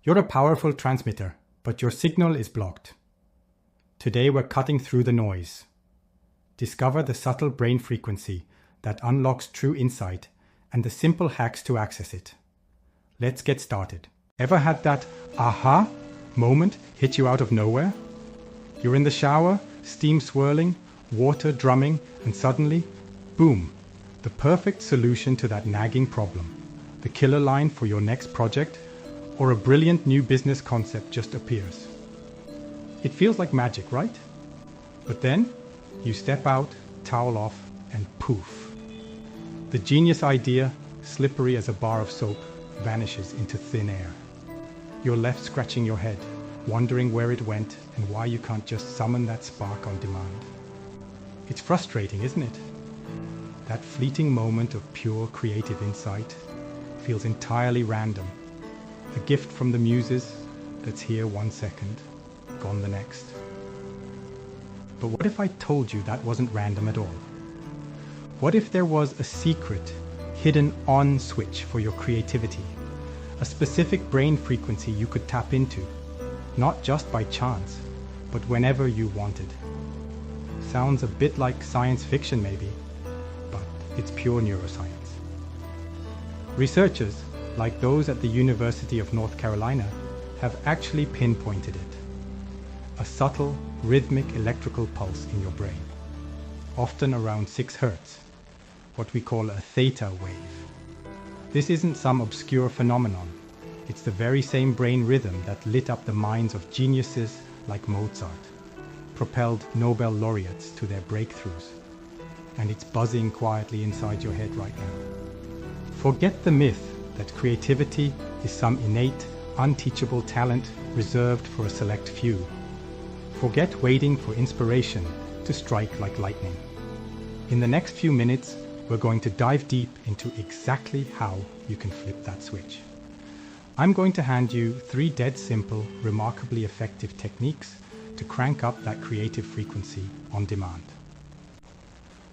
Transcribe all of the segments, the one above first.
You're a powerful transmitter, but your signal is blocked. Today we're cutting through the noise. Discover the subtle brain frequency that unlocks true insight and the simple hacks to access it. Let's get started. Ever had that aha moment hit you out of nowhere? You're in the shower, steam swirling, water drumming, and suddenly, boom, the perfect solution to that nagging problem. The killer line for your next project, or a brilliant new business concept just appears. It feels like magic, right? But then, you step out, towel off, and poof. The genius idea, slippery as a bar of soap, vanishes into thin air. You're left scratching your head, wondering where it went and why you can't just summon that spark on demand. It's frustrating, isn't it? That fleeting moment of pure creative insight feels entirely random. A gift from the muses that's here 1 second, gone the next. But what if I told you that wasn't random at all? What if there was a secret, hidden on switch for your creativity? A specific brain frequency you could tap into, not just by chance, but whenever you wanted. Sounds a bit like science fiction maybe, but it's pure neuroscience. Researchers, like those at the University of North Carolina, have actually pinpointed it. A subtle, rhythmic electrical pulse in your brain, often around 6 Hertz, what we call a theta wave. This isn't some obscure phenomenon. It's the very same brain rhythm that lit up the minds of geniuses like Mozart, propelled Nobel laureates to their breakthroughs, and it's buzzing quietly inside your head right now. Forget the myth that creativity is some innate, unteachable talent reserved for a select few. Forget waiting for inspiration to strike like lightning. In the next few minutes, we're going to dive deep into exactly how you can flip that switch. I'm going to hand you 3 dead simple, remarkably effective techniques to crank up that creative frequency on demand.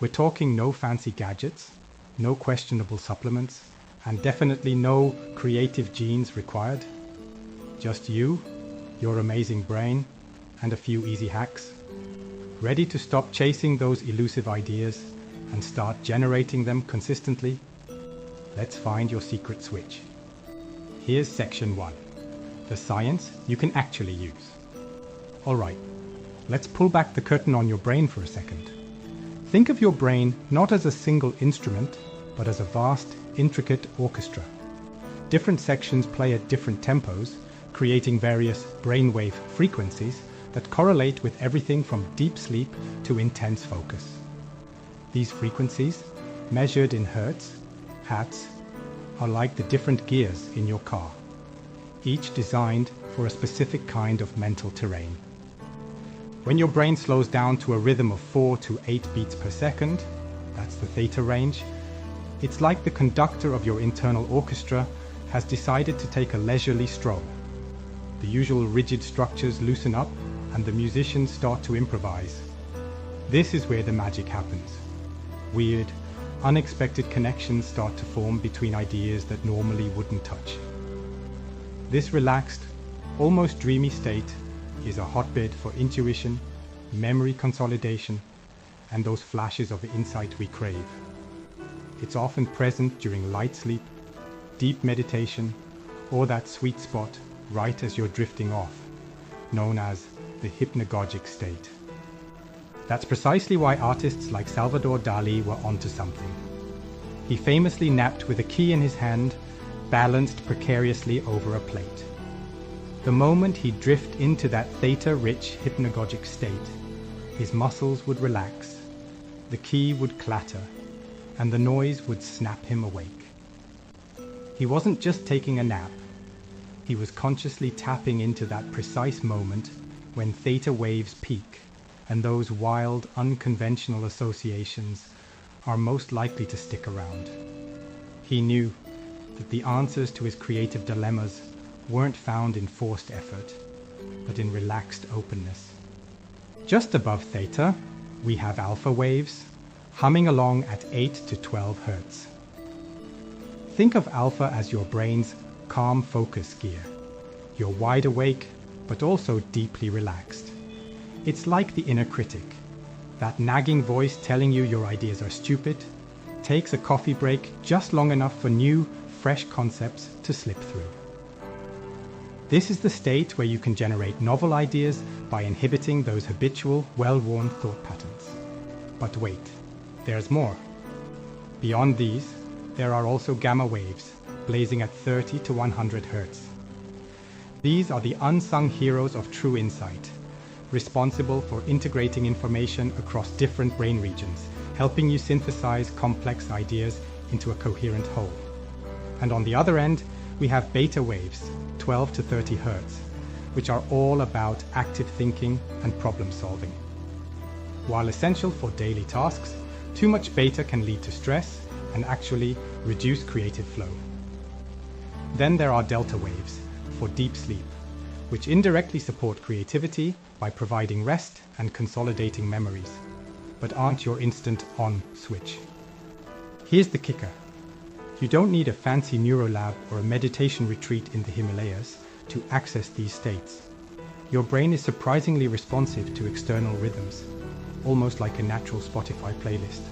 We're talking no fancy gadgets, no questionable supplements, and definitely no creative genes required. Just you, your amazing brain, and a few easy hacks. Ready to stop chasing those elusive ideas and start generating them consistently? Let's find your secret switch. Here's section 1, the science you can actually use. Alright, let's pull back the curtain on your brain for a second. Think of your brain not as a single instrument, but as a vast, intricate orchestra. Different sections play at different tempos, creating various brainwave frequencies that correlate with everything from deep sleep to intense focus. These frequencies, measured in hertz, are like the different gears in your car, each designed for a specific kind of mental terrain. When your brain slows down to a rhythm of 4 to 8 beats per second, that's the theta range, it's like the conductor of your internal orchestra has decided to take a leisurely stroll. The usual rigid structures loosen up and the musicians start to improvise. This is where the magic happens. Weird, unexpected connections start to form between ideas that normally wouldn't touch. This relaxed, almost dreamy state is a hotbed for intuition, memory consolidation, and those flashes of insight we crave. It's often present during light sleep, deep meditation, or that sweet spot right as you're drifting off, known as the hypnagogic state. That's precisely why artists like Salvador Dali were onto something. He famously napped with a key in his hand, balanced precariously over a plate. The moment he'd drift into that theta-rich hypnagogic state, his muscles would relax, the key would clatter, and the noise would snap him awake. He wasn't just taking a nap, he was consciously tapping into that precise moment when theta waves peak and those wild, unconventional associations are most likely to stick around. He knew that the answers to his creative dilemmas weren't found in forced effort, but in relaxed openness. Just above theta, we have alpha waves, humming along at 8 to 12 Hertz. Think of alpha as your brain's calm focus gear. You're wide awake, but also deeply relaxed. It's like the inner critic. That nagging voice telling you your ideas are stupid takes a coffee break just long enough for new, fresh concepts to slip through. This is the state where you can generate novel ideas by inhibiting those habitual, well-worn thought patterns. But wait, there's more. Beyond these, there are also gamma waves, blazing at 30 to 100 hertz. These are the unsung heroes of true insight, responsible for integrating information across different brain regions, helping you synthesize complex ideas into a coherent whole. And on the other end, we have beta waves, 12 to 30 hertz, which are all about active thinking and problem solving. While essential for daily tasks, too much beta can lead to stress and actually reduce creative flow. Then there are delta waves for deep sleep, which indirectly support creativity by providing rest and consolidating memories, but aren't your instant on switch. Here's the kicker. You don't need a fancy neurolab or a meditation retreat in the Himalayas to access these states. Your brain is surprisingly responsive to external rhythms, almost like a natural Spotify playlist.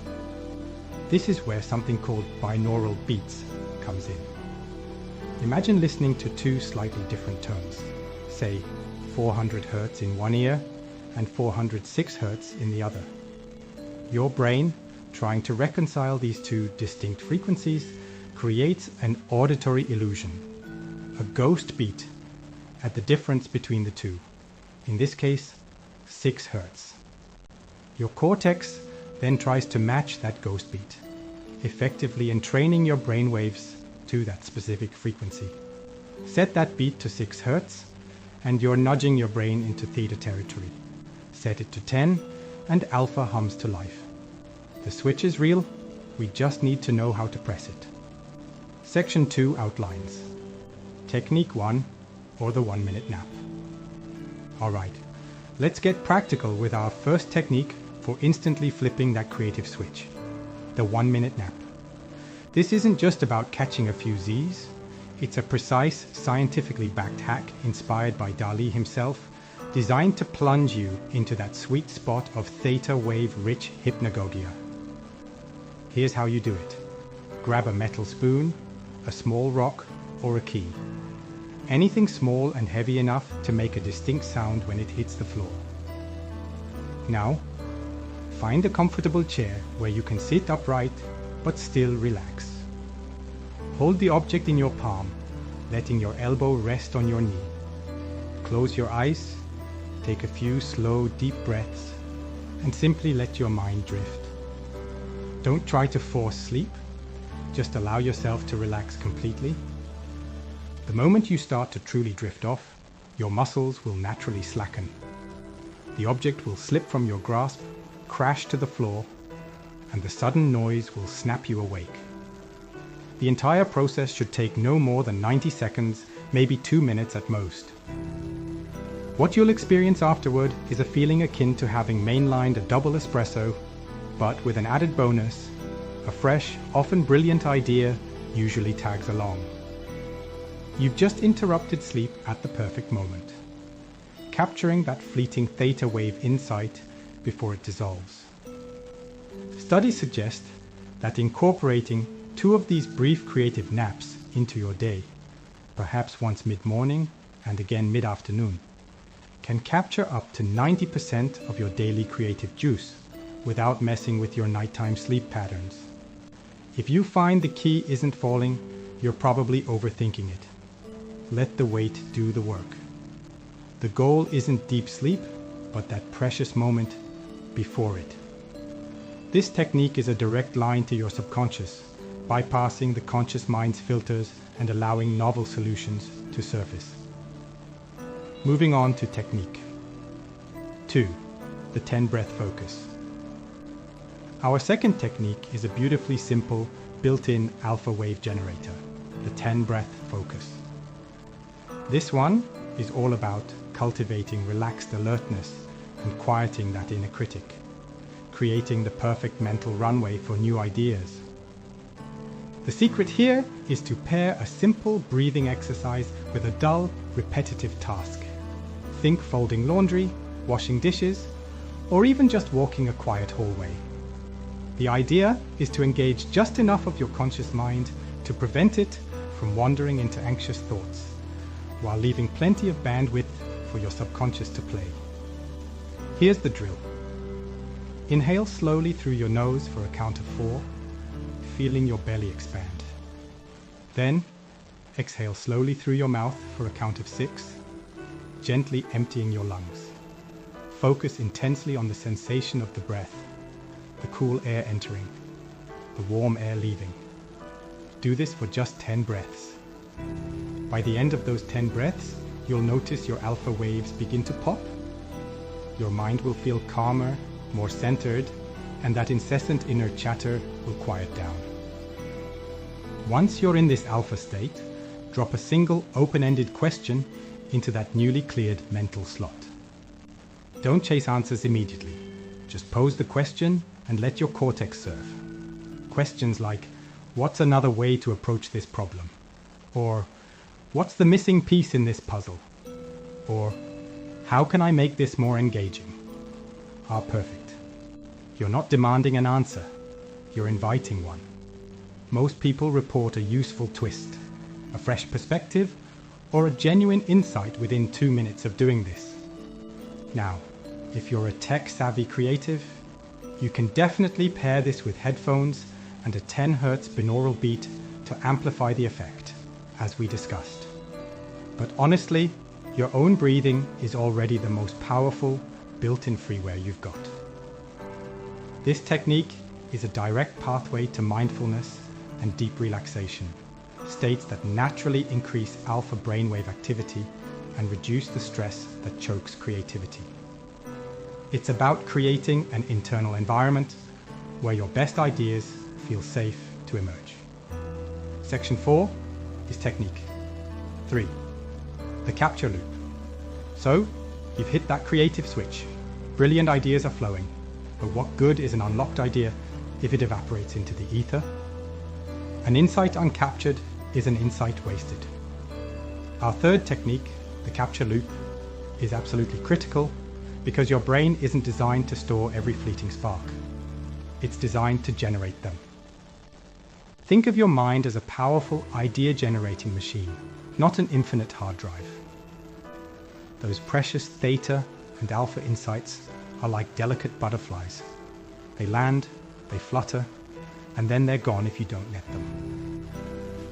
This is where something called binaural beats comes in. Imagine listening to two slightly different tones, say 400 hertz in one ear and 406 hertz in the other. Your brain, trying to reconcile these two distinct frequencies, creates an auditory illusion, a ghost beat at the difference between the two, in this case 6 hertz. Your cortex then tries to match that ghost beat, effectively entraining your brain waves to that specific frequency. Set that beat to 6 hertz and you're nudging your brain into theta territory. Set it to 10 and alpha hums to life. The switch is real, we just need to know how to press it. Section 2 outlines Technique 1, or the 1-minute nap. Alright, let's get practical with our first technique for instantly flipping that creative switch, the 1-minute nap. This isn't just about catching a few Z's, it's a precise, scientifically backed hack inspired by Dali himself, designed to plunge you into that sweet spot of theta wave-rich hypnagogia. Here's how you do it. Grab a metal spoon, a small rock, or a key. Anything small and heavy enough to make a distinct sound when it hits the floor. Now, find a comfortable chair where you can sit upright but still relax. Hold the object in your palm, letting your elbow rest on your knee. Close your eyes, take a few slow, deep breaths, and simply let your mind drift. Don't try to force sleep, just allow yourself to relax completely. The moment you start to truly drift off, your muscles will naturally slacken. The object will slip from your grasp, crash to the floor, and the sudden noise will snap you awake. The entire process should take no more than 90 seconds, maybe 2 minutes at most. What you'll experience afterward is a feeling akin to having mainlined a double espresso, but with an added bonus, a fresh, often brilliant idea usually tags along. You've just interrupted sleep at the perfect moment, capturing that fleeting theta wave insight before it dissolves. Studies suggest that incorporating 2 of these brief creative naps into your day, perhaps once mid-morning and again mid-afternoon, can capture up to 90% of your daily creative juice without messing with your nighttime sleep patterns. If you find the key isn't falling, you're probably overthinking it. Let the weight do the work. The goal isn't deep sleep, but that precious moment before it. This technique is a direct line to your subconscious, bypassing the conscious mind's filters and allowing novel solutions to surface. Moving on to technique 2, the 10-breath focus. Our second technique is a beautifully simple, built-in alpha wave generator, the 10-breath focus. This one is all about cultivating relaxed alertness and quieting that inner critic, creating the perfect mental runway for new ideas. The secret here is to pair a simple breathing exercise with a dull, repetitive task. Think folding laundry, washing dishes, or even just walking a quiet hallway. The idea is to engage just enough of your conscious mind to prevent it from wandering into anxious thoughts, while leaving plenty of bandwidth for your subconscious to play. Here's the drill. Inhale slowly through your nose for a count of 4, feeling your belly expand. Then, exhale slowly through your mouth for a count of 6, gently emptying your lungs. Focus intensely on the sensation of the breath, the cool air entering, the warm air leaving. Do this for just 10 breaths. By the end of those 10 breaths, you'll notice your alpha waves begin to pop. Your mind will feel calmer, more centered, and that incessant inner chatter will quiet down. Once you're in this alpha state, drop a single open-ended question into that newly cleared mental slot. Don't chase answers immediately. Just pose the question and let your cortex serve. Questions like, what's another way to approach this problem? Or, what's the missing piece in this puzzle? Or, how can I make this more engaging? Are perfect. You're not demanding an answer, you're inviting one. Most people report a useful twist, a fresh perspective, or a genuine insight within 2 minutes of doing this. Now, if you're a tech-savvy creative, you can definitely pair this with headphones and a 10 Hz binaural beat to amplify the effect, as we discussed. But honestly, your own breathing is already the most powerful built-in freeware you've got. This technique is a direct pathway to mindfulness and deep relaxation, states that naturally increase alpha brainwave activity and reduce the stress that chokes creativity. It's about creating an internal environment where your best ideas feel safe to emerge. Section 4 is technique. 3. The capture loop. So, you've hit that creative switch. Brilliant ideas are flowing, but what good is an unlocked idea if it evaporates into the ether? An insight uncaptured is an insight wasted. Our third technique, the capture loop, is absolutely critical because your brain isn't designed to store every fleeting spark. It's designed to generate them. Think of your mind as a powerful idea-generating machine, not an infinite hard drive. Those precious theta and alpha insights are like delicate butterflies. They land, they flutter, and then they're gone if you don't net them.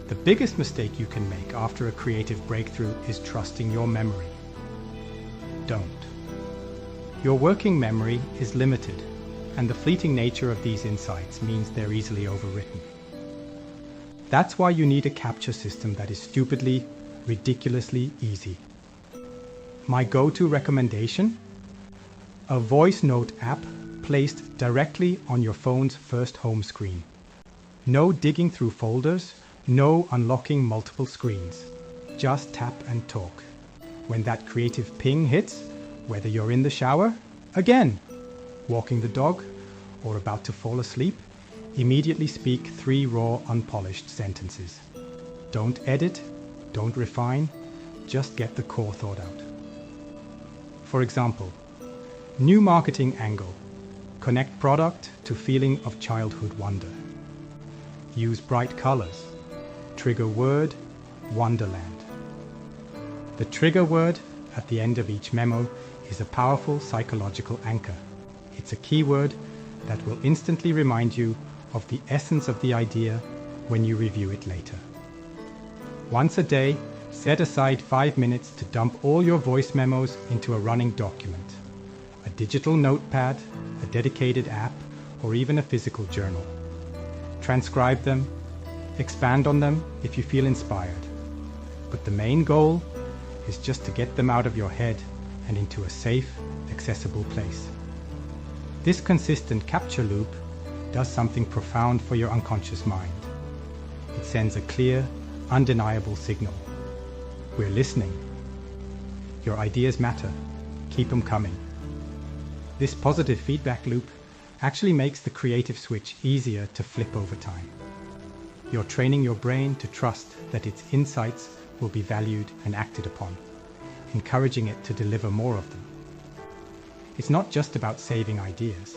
The biggest mistake you can make after a creative breakthrough is trusting your memory. Don't. Your working memory is limited, and the fleeting nature of these insights means they're easily overwritten. That's why you need a capture system that is stupidly, ridiculously easy. My go-to recommendation? A voice note app placed directly on your phone's first home screen. No digging through folders, no unlocking multiple screens. Just tap and talk. When that creative ping hits, whether you're in the shower, again, walking the dog, or about to fall asleep, immediately speak 3 raw, unpolished sentences. Don't edit, don't refine, just get the core thought out. For example, new marketing angle. Connect product to feeling of childhood wonder. Use bright colors. Trigger word, Wonderland. The trigger word at the end of each memo is a powerful psychological anchor. It's a keyword that will instantly remind you of the essence of the idea when you review it later. Once a day, set aside 5 minutes to dump all your voice memos into a running document. A digital notepad, a dedicated app, or even a physical journal. Transcribe them, expand on them if you feel inspired. But the main goal is just to get them out of your head and into a safe, accessible place. This consistent capture loop does something profound for your unconscious mind. It sends a clear, undeniable signal. We're listening. Your ideas matter. Keep them coming. This positive feedback loop actually makes the creative switch easier to flip over time. You're training your brain to trust that its insights will be valued and acted upon, encouraging it to deliver more of them. It's not just about saving ideas.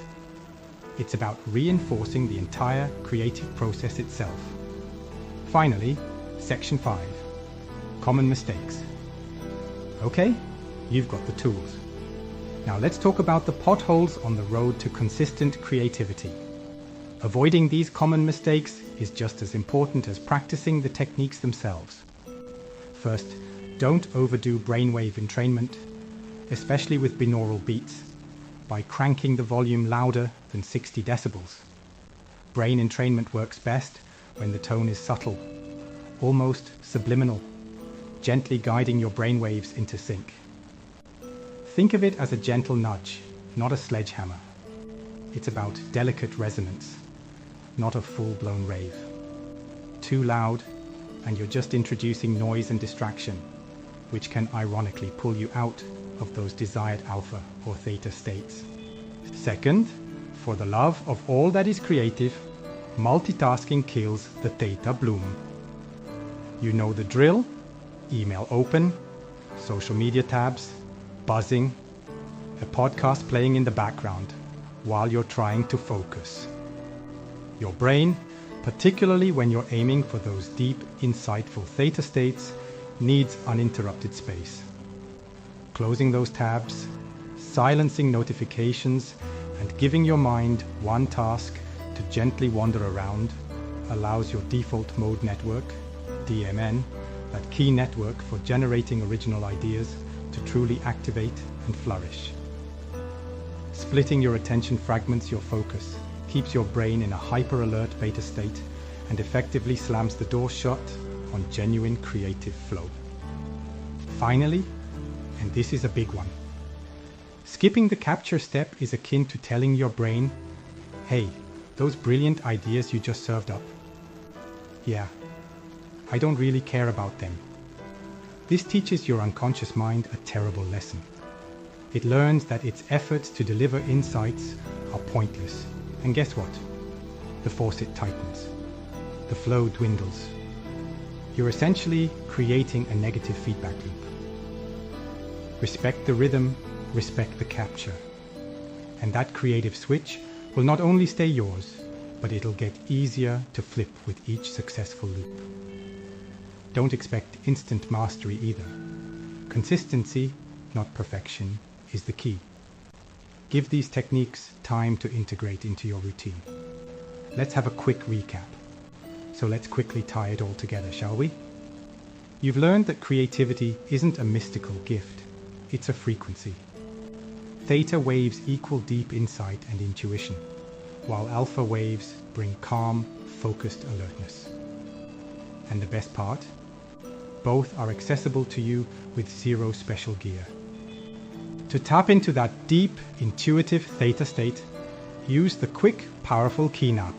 It's about reinforcing the entire creative process itself. Finally, Section 5. Common mistakes. Okay, you've got the tools. Now let's talk about the potholes on the road to consistent creativity. Avoiding these common mistakes is just as important as practicing the techniques themselves. First, don't overdo brainwave entrainment, especially with binaural beats, by cranking the volume louder than 60 decibels. Brain entrainment works best when the tone is subtle, almost subliminal, gently guiding your brainwaves into sync. Think of it as a gentle nudge, not a sledgehammer. It's about delicate resonance, not a full-blown rave. Too loud, and you're just introducing noise and distraction, which can ironically pull you out of those desired alpha or theta states. Second, for the love of all that is creative, multitasking kills the theta bloom. You know the drill: email open, social media tabs, buzzing, a podcast playing in the background while you're trying to focus. Your brain, particularly when you're aiming for those deep, insightful theta states, needs uninterrupted space. Closing those tabs, silencing notifications, and giving your mind one task to gently wander around allows your default mode network, DMN, that key network for generating original ideas, to truly activate and flourish. Splitting your attention fragments your focus, keeps your brain in a hyper-alert beta state, and effectively slams the door shut on genuine creative flow. Finally, and this is a big one, skipping the capture step is akin to telling your brain, hey, those brilliant ideas you just served up, yeah, I don't really care about them. This teaches your unconscious mind a terrible lesson. It learns that its efforts to deliver insights are pointless. And guess what? The faucet tightens. The flow dwindles. You're essentially creating a negative feedback loop. Respect the rhythm, respect the capture. And that creative switch will not only stay yours, but it'll get easier to flip with each successful loop. Don't expect instant mastery either. Consistency, not perfection, is the key. Give these techniques time to integrate into your routine. Let's have a quick recap. So let's quickly tie it all together, shall we? You've learned that creativity isn't a mystical gift, it's a frequency. Theta waves equal deep insight and intuition, while alpha waves bring calm, focused alertness. And the best part? Both are accessible to you with zero special gear. To tap into that deep, intuitive theta state, use the quick, powerful keynap,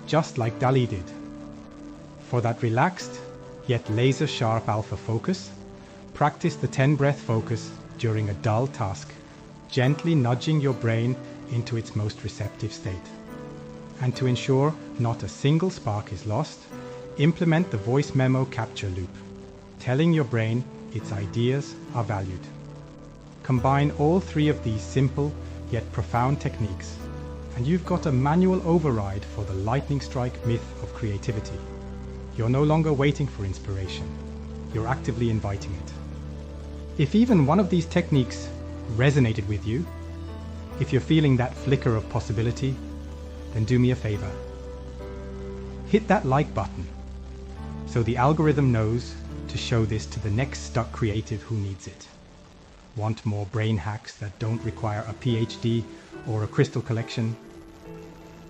just like Dali did. For that relaxed, yet laser-sharp alpha focus, practice the 10-breath focus during a dull task, gently nudging your brain into its most receptive state. And to ensure not a single spark is lost, implement the voice memo capture loop, telling your brain its ideas are valued. Combine all three of these simple yet profound techniques, and you've got a manual override for the lightning strike myth of creativity. You're no longer waiting for inspiration, you're actively inviting it. If even one of these techniques resonated with you, if you're feeling that flicker of possibility, then do me a favor. Hit that like button so the algorithm knows to show this to the next stuck creative who needs it. Want more brain hacks that don't require a PhD or a crystal collection?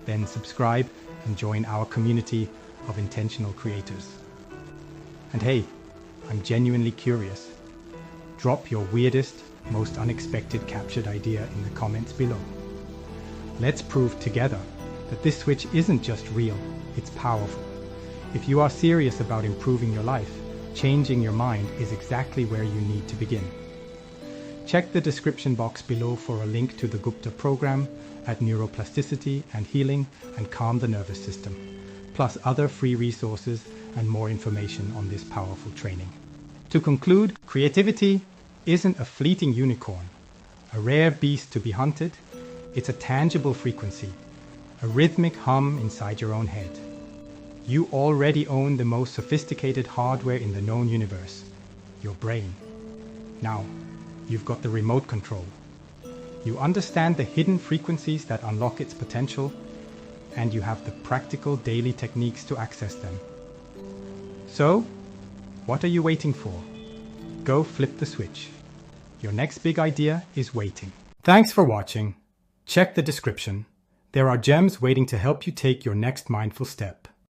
Then subscribe and join our community of intentional creators. And hey, I'm genuinely curious. Drop your weirdest, most unexpected captured idea in the comments below. Let's prove together that this switch isn't just real, it's powerful. If you are serious about improving your life, changing your mind is exactly where you need to begin. Check the description box below for a link to the Gupta program at Neuroplasticity and Healing and Calm the Nervous System, plus other free resources and more information on this powerful training. To conclude, creativity isn't a fleeting unicorn, a rare beast to be hunted. It's a tangible frequency, a rhythmic hum inside your own head. You already own the most sophisticated hardware in the known universe, your brain. Now, you've got the remote control. You understand the hidden frequencies that unlock its potential, and you have the practical daily techniques to access them. So, what are you waiting for? Go flip the switch. Your next big idea is waiting. Thanks for watching. Check the description. There are gems waiting to help you take your next mindful step.